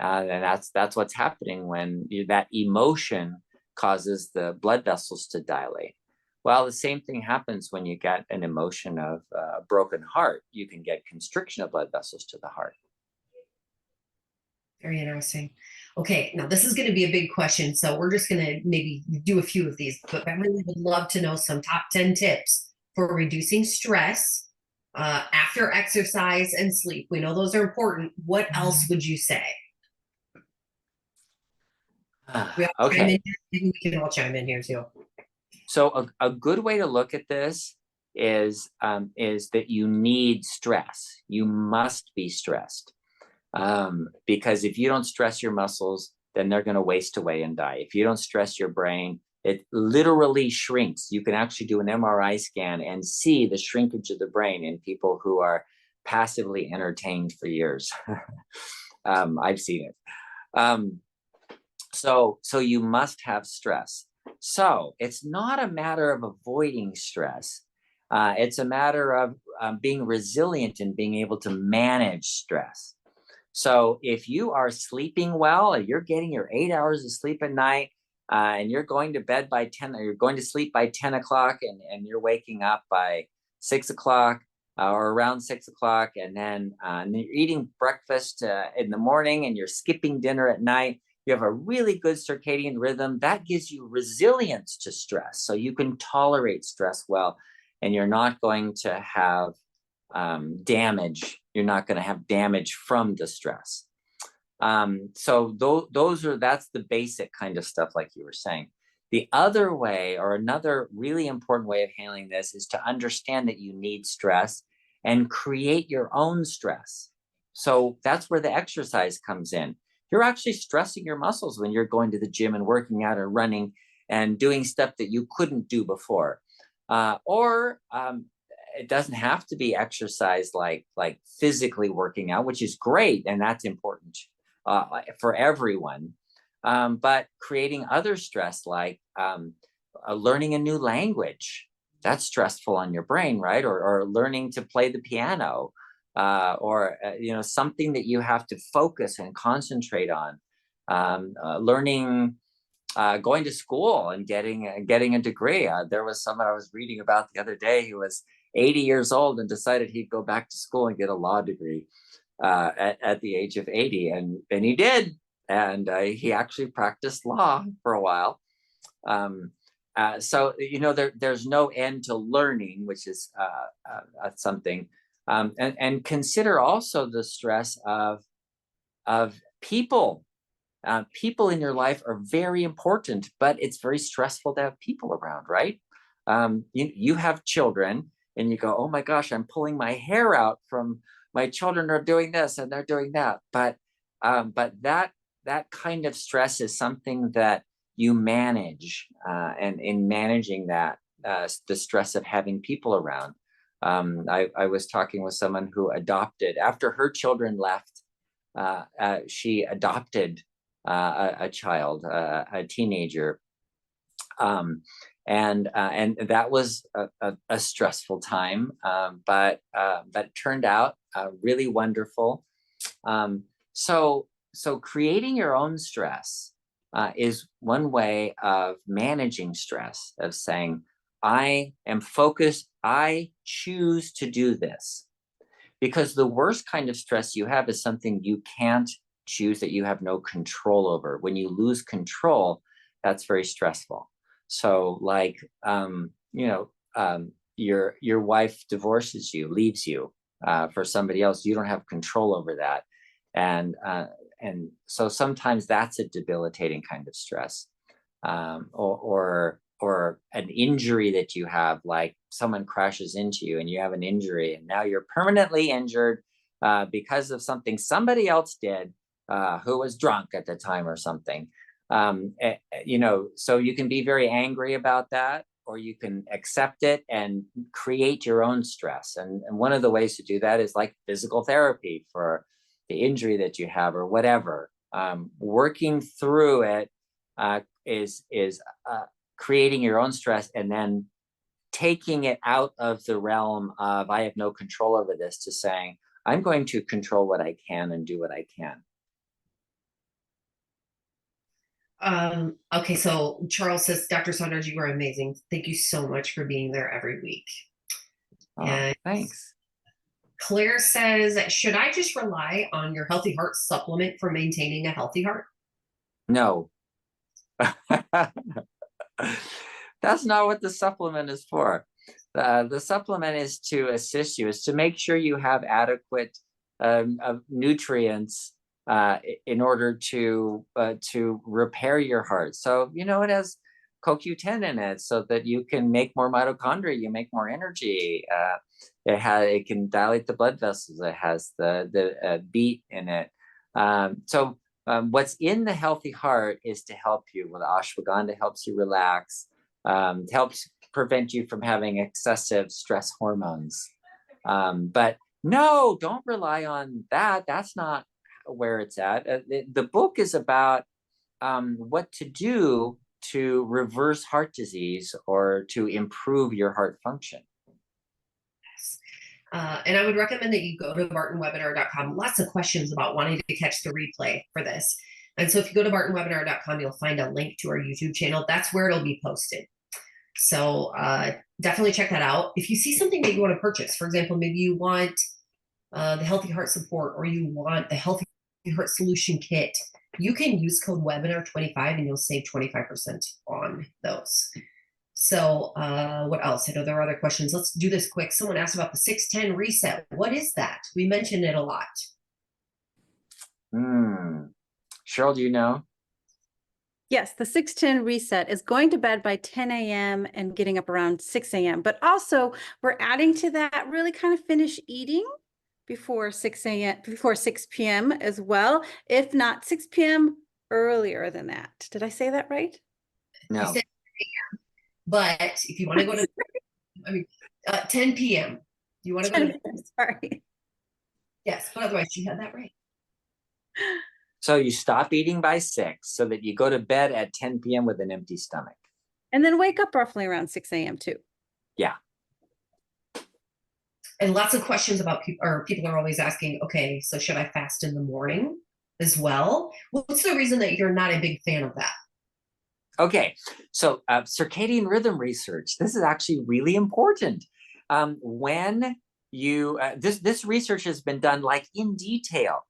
And that's what's happening when that emotion causes the blood vessels to dilate. Well, the same thing happens when you get an emotion of a broken heart. You can get constriction of blood vessels to the heart. Very interesting. Okay, now this is going to be a big question, so we're just going to maybe do a few of these, but I really would love to know some top 10 tips for reducing stress after exercise and sleep? We know those are important. What else would you say? We all chime Okay. in here. Maybe we can all chime in here too. So a good way to look at this is that you need stress. You must be stressed, because if you don't stress your muscles, then they're going to waste away and die. If you don't stress your brain, it literally shrinks. You can actually do an MRI scan and see the shrinkage of the brain in people who are passively entertained for years. I've seen it. So you must have stress. So it's not a matter of avoiding stress. It's a matter of being resilient and being able to manage stress. So if you are sleeping well, or you're getting your 8 hours of sleep at night, and you're going to bed by 10, or you're going to sleep by 10 o'clock, and you're waking up by 6 o'clock, or around 6 o'clock, and then you're eating breakfast in the morning, and you're skipping dinner at night, you have a really good circadian rhythm that gives you resilience to stress. So you can tolerate stress well, and you're not going to have damage. You're not going to have damage from the stress. So that's the basic kind of stuff, like you were saying. The other way, or another really important way of handling this, is to understand that you need stress and create your own stress. So that's where the exercise comes in. You're actually stressing your muscles when you're going to the gym and working out or running and doing stuff that you couldn't do before. Or it doesn't have to be exercise like physically working out, which is great, and that's important for everyone. But creating other stress, like learning a new language, that's stressful on your brain, right? Or learning to play the piano, or something that you have to focus and concentrate on. Learning, going to school and getting a degree. There was someone I was reading about the other day who was 80 years old and decided he'd go back to school and get a law degree at the age of 80, and he did, and he actually practiced law for a while. So there's no end to learning, which is something. And consider also the stress of people. People in your life are very important, but it's very stressful to have people around, right? You have children, and you go, oh my gosh, I'm pulling my hair out from my children are doing this and they're doing that. But that kind of stress is something that you manage, and in managing that, the stress of having people around. I was talking with someone who adopted, after her children left, she adopted a child, a teenager. And that was a stressful time, but it turned out really wonderful. So creating your own stress is one way of managing stress, of saying, I am focused, I choose to do this. Because the worst kind of stress you have is something you can't choose, that you have no control over. When you lose control, that's very stressful. So like, your wife divorces you, leaves you for somebody else. You don't have control over that. And so sometimes that's a debilitating kind of stress. Or an injury that you have, like someone crashes into you and you have an injury, and now you're permanently injured because of something somebody else did, who was drunk at the time or something. So you can be very angry about that, or you can accept it and create your own stress. And one of the ways to do that is like physical therapy for the injury that you have, or whatever. Working through it is creating your own stress, and then taking it out of the realm of I have no control over this, to saying I'm going to control what I can and do what I can. Okay, so Charles says, Dr. Saunders, you are amazing. Thank you so much for being there every week. And thanks. Claire says, should I just rely on your Healthy Heart supplement for maintaining a healthy heart? No. That's not what the supplement is for. The supplement is to assist you, is to make sure you have adequate of nutrients in order to repair your heart. So, you know, it has CoQ10 in it so that you can make more mitochondria, you make more energy. It can dilate the blood vessels. It has the beet in it. What's in the healthy heart is to help you. With ashwagandha helps you relax, helps prevent you from having excessive stress hormones. But no, don't rely on that. That's not where it's at. The book is about what to do to reverse heart disease or to improve your heart function. And I would recommend that you go to bartonwebinar.com. Lots of questions about wanting to catch the replay for this. And so if you go to bartonwebinar.com, you'll find a link to our YouTube channel. That's where it'll be posted. So definitely check that out. If you see something that you want to purchase, for example, maybe you want the Healthy Heart Support, or you want the Healthy Heart Solution Kit, you can use code webinar25 and you'll save 25% on those. So what else? I know there are other questions. Let's do this quick. Someone asked about the 610 reset. What is that? We mentioned it a lot. Cheryl, do you know? Yes, the 610 reset is going to bed by 10 a.m. and getting up around 6 a.m. But also we're adding to that, really kind of finish eating before 6 p.m. as well. If not 6 p.m., earlier than that. Did I say that right? No. You said 10 a.m. But if you want to go to 10 p.m. You want to go to sorry. Yes, but otherwise you had that right. So you stop eating by 6 so that you go to bed at 10 p.m. with an empty stomach. And then wake up roughly around 6 a.m. too. Yeah. And lots of questions about people are always asking, okay, so should I fast in the morning as well? What's the reason that you're not a big fan of that? Okay, so circadian rhythm research, this is actually really important. When you, this research has been done like in detail.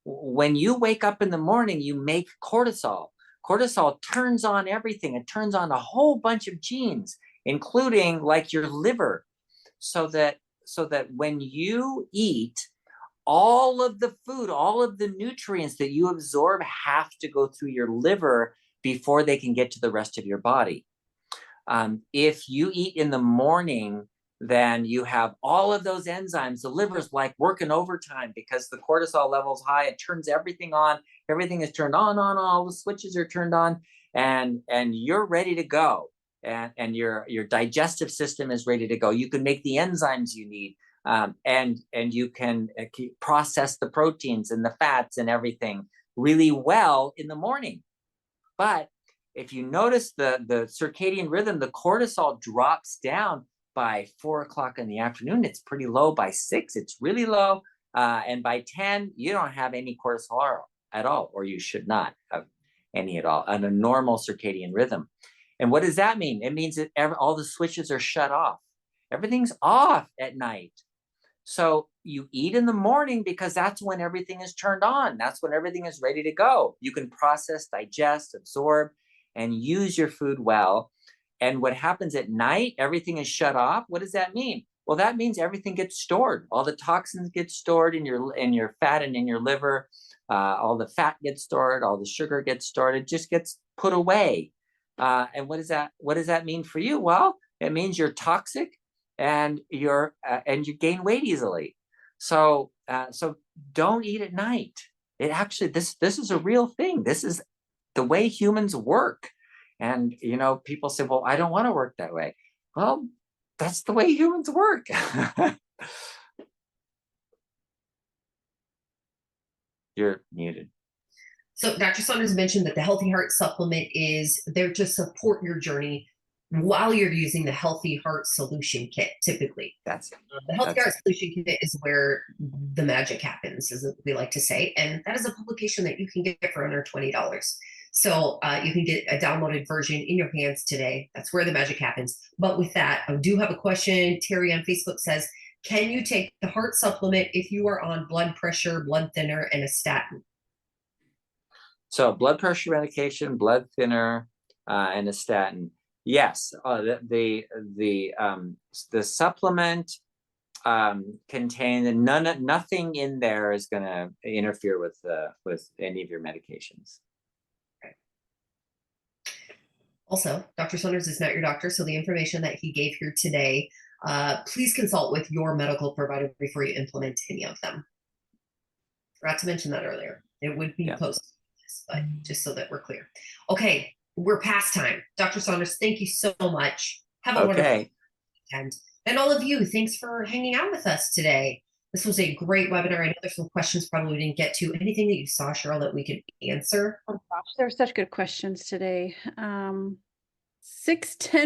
When you wake up in the morning, you make cortisol. Cortisol turns on everything. It turns on a whole bunch of genes, including like your liver, so that when you eat, all of the food, all of the nutrients that you absorb have to go through your liver before they can get to the rest of your body. If you eat in the morning, then you have all of those enzymes. The liver's like working overtime because the cortisol level's high. It turns everything on. Everything is turned on, all the switches are turned on, and you're ready to go. And your digestive system is ready to go. You can make the enzymes you need, and you can process the proteins and the fats and everything really well in the morning. But if you notice the circadian rhythm, the cortisol drops down by 4 o'clock in the afternoon. It's pretty low. By 6, it's really low. And by 10, you don't have any cortisol at all, or you should not have any at all on a normal circadian rhythm. And what does that mean? It means that all the switches are shut off. Everything's off at night. So you eat in the morning because that's when everything is turned on. That's when everything is ready to go. You can process, digest, absorb, and use your food well. And what happens at night, everything is shut off. What does that mean? Well, that means everything gets stored. All the toxins get stored in your fat and in your liver. All the fat gets stored. All the sugar gets stored. It just gets put away. And what does that mean for you? Well, it means you're toxic and you gain weight easily. So don't eat at night. It actually, this is a real thing. This is the way humans work. And, people say, well, I don't want to work that way. Well, that's the way humans work. You're muted. So Dr. Saunders mentioned that the Healthy Heart Supplement is there to support your journey while you're using the Healthy Heart Solution Kit, typically. That's the Healthy Heart Solution Kit is where the magic happens, as we like to say. And that is a publication that you can get for under $20. So you can get a downloaded version in your hands today. That's where the magic happens. But with that, I do have a question. Terry on Facebook says, can you take the heart supplement if you are on blood pressure, blood thinner, and a statin? So blood pressure medication, blood thinner, and a statin. Yes, the supplement contain nothing in there is going to interfere with any of your medications. Also, Dr. Saunders is not your doctor, so the information that he gave here today, please consult with your medical provider before you implement any of them. Forgot to mention that earlier. It would be posted, but just so that we're clear. Okay, we're past time. Dr. Saunders, thank you so much. Have a wonderful weekend. And all of you, thanks for hanging out with us today. This was a great webinar. I know there's some questions probably we didn't get to. Anything that you saw, Cheryl, that we could answer? Oh gosh, there were such good questions today. 6:10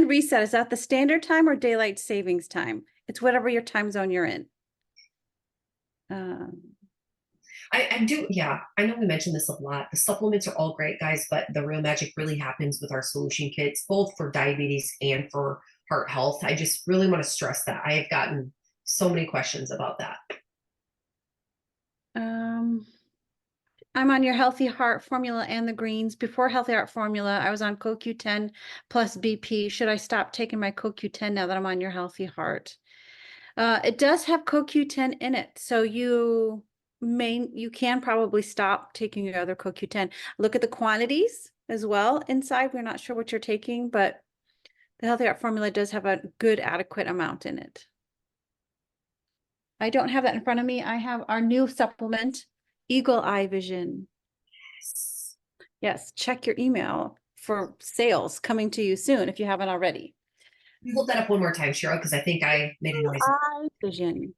reset, is that the standard time or daylight savings time? It's whatever your time zone you're in. I do, yeah, I know we mentioned this a lot. The supplements are all great, guys, but the real magic really happens with our solution kits, both for diabetes and for heart health. I just really want to stress that. I have gotten so many questions about that. I'm on your Healthy Heart formula and the greens. Before Healthy Heart formula, I was on CoQ10 plus BP. Should I stop taking my CoQ10 now that I'm on your Healthy Heart? It does have CoQ10 in it, so you can probably stop taking your other CoQ10. Look at the quantities as well inside. We're not sure what you're taking, but the Healthy Heart formula does have a good adequate amount in it. I don't have that in front of me. I have our new supplement, Eagle Eye Vision. Yes, check your email for sales coming to you soon if you haven't already. You hold that up one more time, Cheryl, because I think I made a noise. Eye Vision.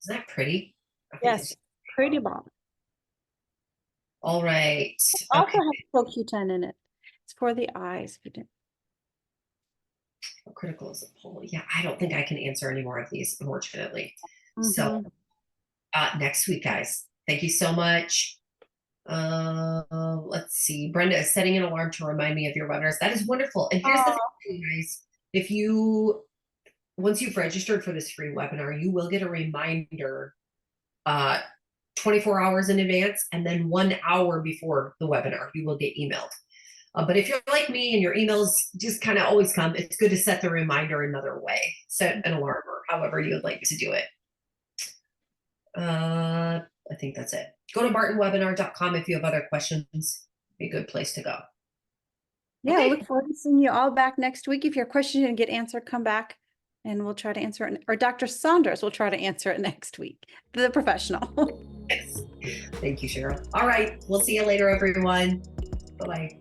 Isn't that pretty? Yes, pretty bomb. All right. Also has CoQ10 in it. It's for the eyes. How critical is the poll? Yeah, I don't think I can answer any more of these, unfortunately. So next week, guys, thank you so much. Let's see. Brenda is setting an alarm to remind me of your webinars. That is wonderful. And here's the thing, guys. If you, once you've registered for this free webinar, you will get a reminder 24 hours in advance, and then 1 hour before the webinar, you will get emailed. But if you're like me and your emails just kind of always come, it's good to set the reminder another way. Set an alarm or however you would like to do it. I think that's it. Go to bartonwebinar.com if you have other questions. Be a good place to go. Yeah, I look forward to seeing you all back next week. If your question didn't get answered, come back and we'll try to answer it. Or Dr. Saunders will try to answer it next week. The professional. Yes. Thank you, Cheryl. All right. We'll see you later, everyone. Bye-bye.